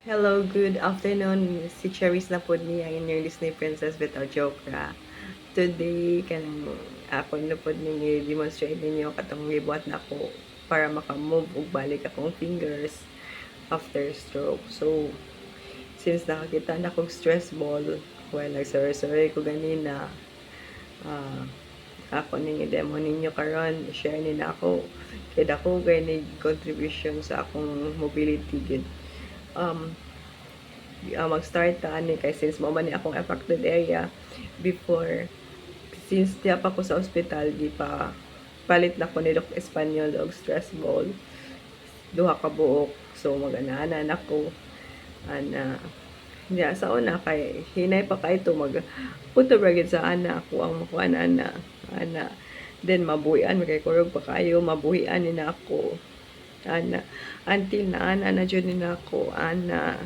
Hello, good afternoon. Si Charis na po niya in your Disney Princess without Jokra. Today, kanang ako na po ninyo demonstrate ninyo katong gibuhat na ako para makamove ug balik akong fingers after stroke. So, since nakakita na akong stress ball, well, nagsurvey ko ganina, uh, ako ning i-demo ninyo karon, share ni na ako. Kaya ako kay contribution sa akong mobility gid. Um, mag-start ta ani kay since mo man ni akong affected area before, since diya pa ko sa ospital di pa palit na ko ni Doc Espanyol og stress ball duha ka buok, so mag-anana na ko ana diya sa una kay hinay pa kay to mag punto bragid sa ana ako ang makuha na ana then mabuhian kay kurog pa kayo mabuhian ni na ako ana until na ana na jud ni na ako ana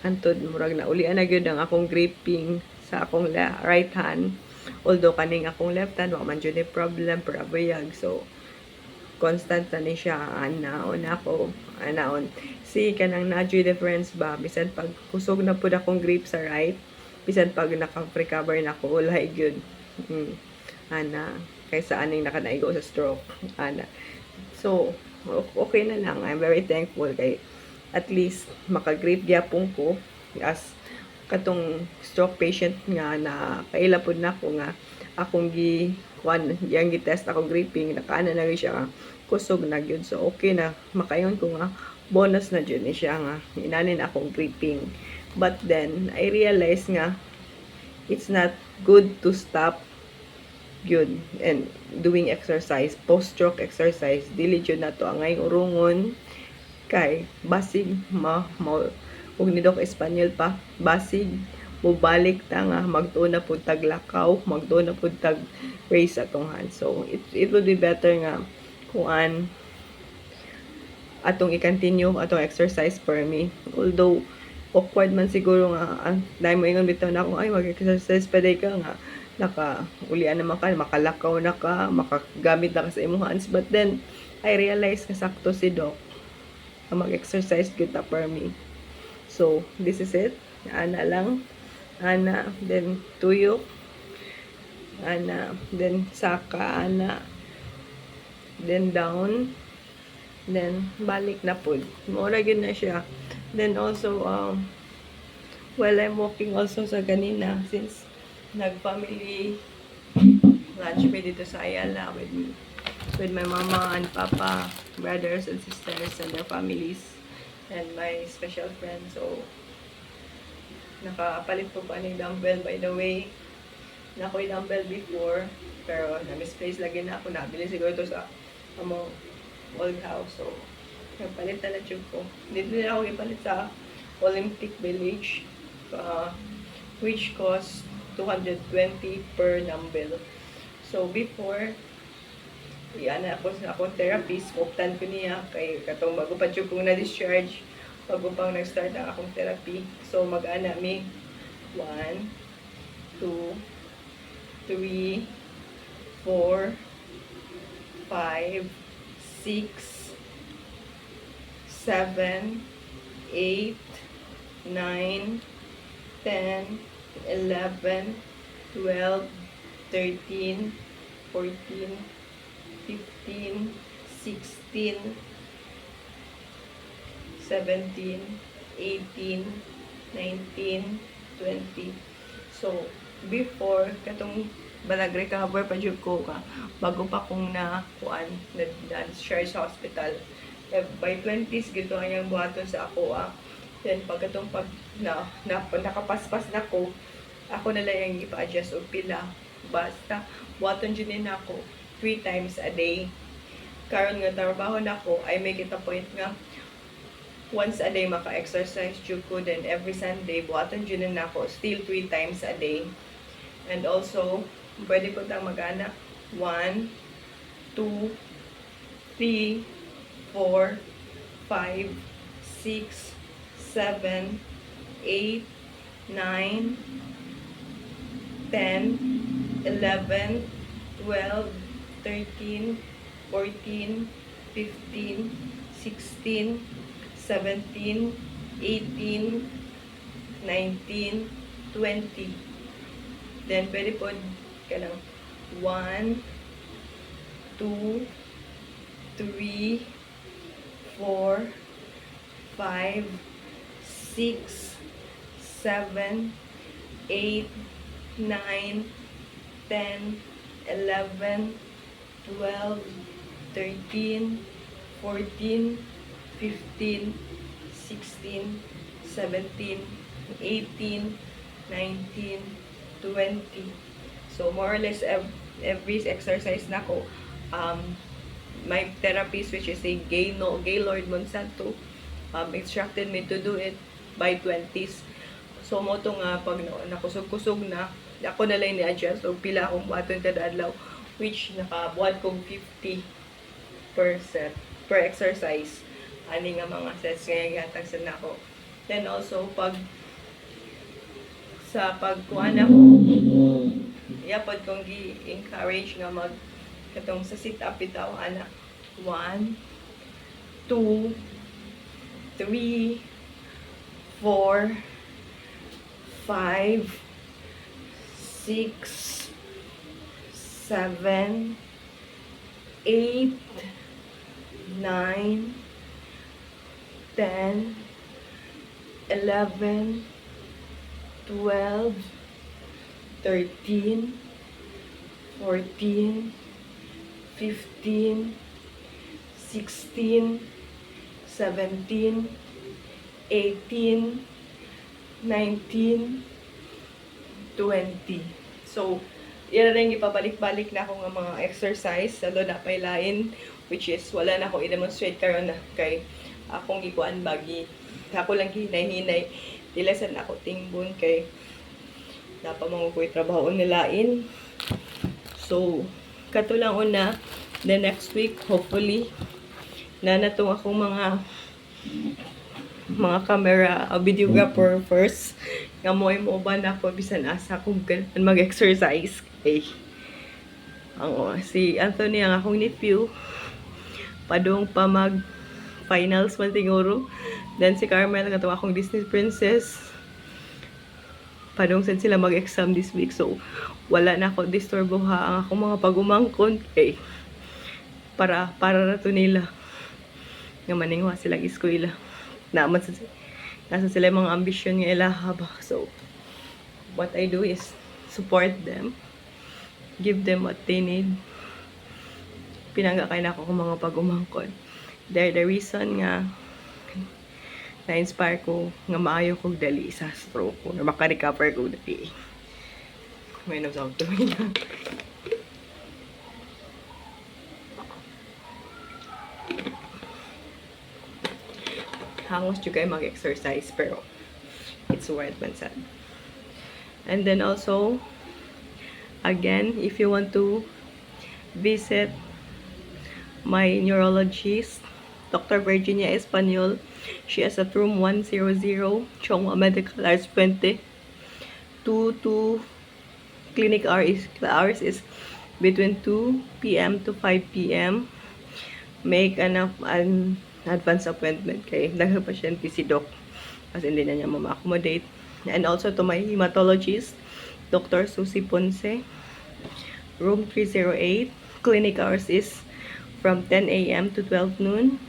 antod murag na ulian na gyud ang akong gripping sa akong right hand, although kaning akong left hand wa man jud ni problem pero abuyag, so constant na ni siya anaon ako anaon si kanang na difference ba bisan pag kusog na pud akong grip sa right, bisan pag naka-recover na ko ulay gyud ana kaysa aning nakanaigo sa stroke ana. So okay na lang, I'm very thankful kay at least makagrip gyapon ko as katong stroke patient nga na kaila pud nako nga akong yang gi-test akong gripping nakaana na gyud siya kusog na gyud, so okay na makayon ko nga bonus na gyud ni siya nga inanin akong gripping. But then I realize nga it's not good to stop yun and doing exercise, post-stroke exercise, dili jud na to angay urungon kay basig ug ni Doc Espanyol pa basig mubalik ta nga magtuon na pud tag lakaw, magtuon na pud tag raise atong hand. So it would be better nga kuan atong i-continue atong exercise for me, although awkward man siguro nga dahil mo ingon bitaw na ako ay mag-exercise pa day ka nga ulian naman ka, makalakaw na ka, makagamit na ka sa imong hands, but then I realize nga sakto si Doc mag-exercise good na for me. So, this is it. Ana lang. Ana, then tuyok. Ana, then saka, ana. Then down. Then, balik na po. Mura yun na siya. Then also, while I'm walking also sa ganina, since nag-family lunch me dito sa Ayala with my mama and papa, brothers and sisters and their families, and my special friend. So, nakapalit po pa ng dumbbell, by the way. Nakoy dumbbell before, pero na-misplace lagi na ako. Nabili siguro ito sa among old house. So, nagpalit na lang ko. Dito na ako ipalit sa Olympic Village, which cost 220 per dumbbell. So, before, yan ako sa akong therapist, optan ko niya kay katong bago pa jud kong na-discharge, bago pang nag-start ang akong therapy. So mag-ana mi 1 2 3 4 5 6 7 8 9 10 11 12 13 14 15, 16, 17, 18, 19, 20. So, before, katong nag-recover pa dyan ko ka, bago pa kong nakuan, na-share sa hospital. By 20s, gito ang buhaton sa ako. Then, pagkatong nakapaspas na ko, ako na lang yung ipa-adjust o pila. Basta, buhaton dyan na ako 3 times a day. Karon nga trabaho na ko, I make it a point nga once a day maka-exercise jud ko, then every Sunday buhaton jud na ako still 3 times a day. And also pwede ko tang mag-anak 1 2 3 4 5 6 7 8 9 10 11 12 13, 14, 15, 16, 17, 18, 19, 20. Then, pwede po ka lang 1, 2, 3, 4, 5, 6, 7, 8, 9, 10, 11, 12, 13, 14, 15, 16, 17, 18, 19, 20. So, more or less, every exercise na ko, my therapist, which is a Gaylord Monsanto, instructed me to do it by 20s. So, mo to nga, pag nakusog-kusog na, ako na lang ni-adjust, o pila akong buhaton kada adlaw, which nakabuhat kong 50 per set, per exercise. Ani nga mga sets nga gatag sa nako. Then also, sa pagkuha na ko, yapod kong gi-encourage nga katong sa sit-up bitaw, ana, 1, 2, 3, 4, 5, 6, 7, 8, 9, 10, 11, 12, 13, 14, 15, 16, 17, 18, 19, 20. So, yan rin ipabalik-balik na ako ng mga exercise, lalo na pailain, which is wala na akong i-demonstrate karon na kay akong gikuan bagi. Ako lang hinay-hinay, dilasan ako tingbon kay napamang ko trabaho nilain. So, kato lang una, the next week, hopefully, na natong akong mga camera, videographer first, nga mo ba na ako bisan asa kung mag-exercise. Okay. Si Anthony ang akong nephew, padung pa mag-finals man siguro. Then si Carmel, katong akong Disney princess, padung sad sila mag-exam this week. So, wala na ako disturbo ha ang akong mga pagumangkon. Okay. Para na to nila. Nga maningwa silang eskwela. Nasa sila mga ambisyon nga ilaha ba. So, what I do is support them. Give them what they need. Pinanggakay na ako kung mga pagumangkon. They're the reason nga na-inspire ko nga maayo kong dali sa stroke ko. Or makarecover ko dali. May nabsawag to me na. Hangos juga mag-exercise pero it's worth man sad. And then also, again, if you want to visit my neurologist, Dr. Virginia Espanyol, she is at room 100, Chongwa Medical Arts 20. 2 clinic hours is between 2 p.m. to 5 p.m. Make an advance appointment kay daghang pasyente si Doc kasi hindi na niya ma-accommodate. And also to my hematologist, Dr. Susie Ponce, room 308. Clinic hours is from 10 a.m. to 12 noon.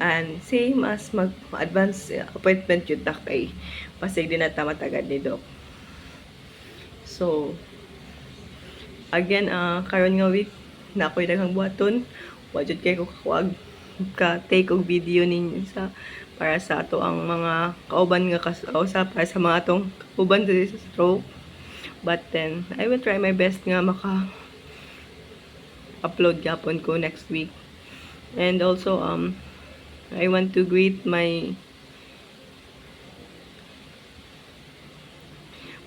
And same as mag-advance appointment yun ta kay pasig din na tamatagad ni Doc. So, again, karon nga week na ako'y daghang buhaton. Wajud kay ko ka-take og video ninyo para sa ato ang mga kauban nga kausap para sa mga atong kauban sa stroke. But then, I will try my best nga maka-upload gapon ko next week. And also, I want to greet my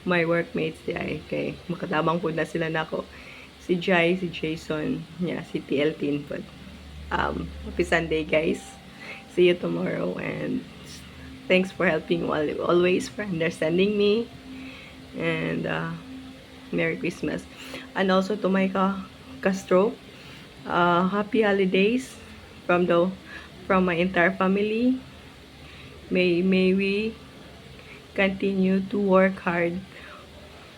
workmates di kay makatabang po na sila nako. Si Jai, si Jason, si TL Tinpod. Happy Sunday, guys. See you tomorrow, and thanks for helping always, for understanding me, and Merry Christmas. And also to my ka-stroke, happy holidays from my entire family, May we continue to work hard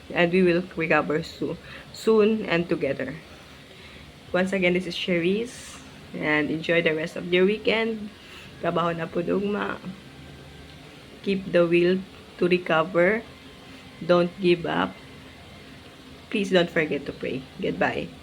and we will recover soon and together. Once again, this is Cherise and enjoy the rest of your weekend. Trabaho na po dugma. Keep the will to recover. Don't give up. Please don't forget to pray. Goodbye.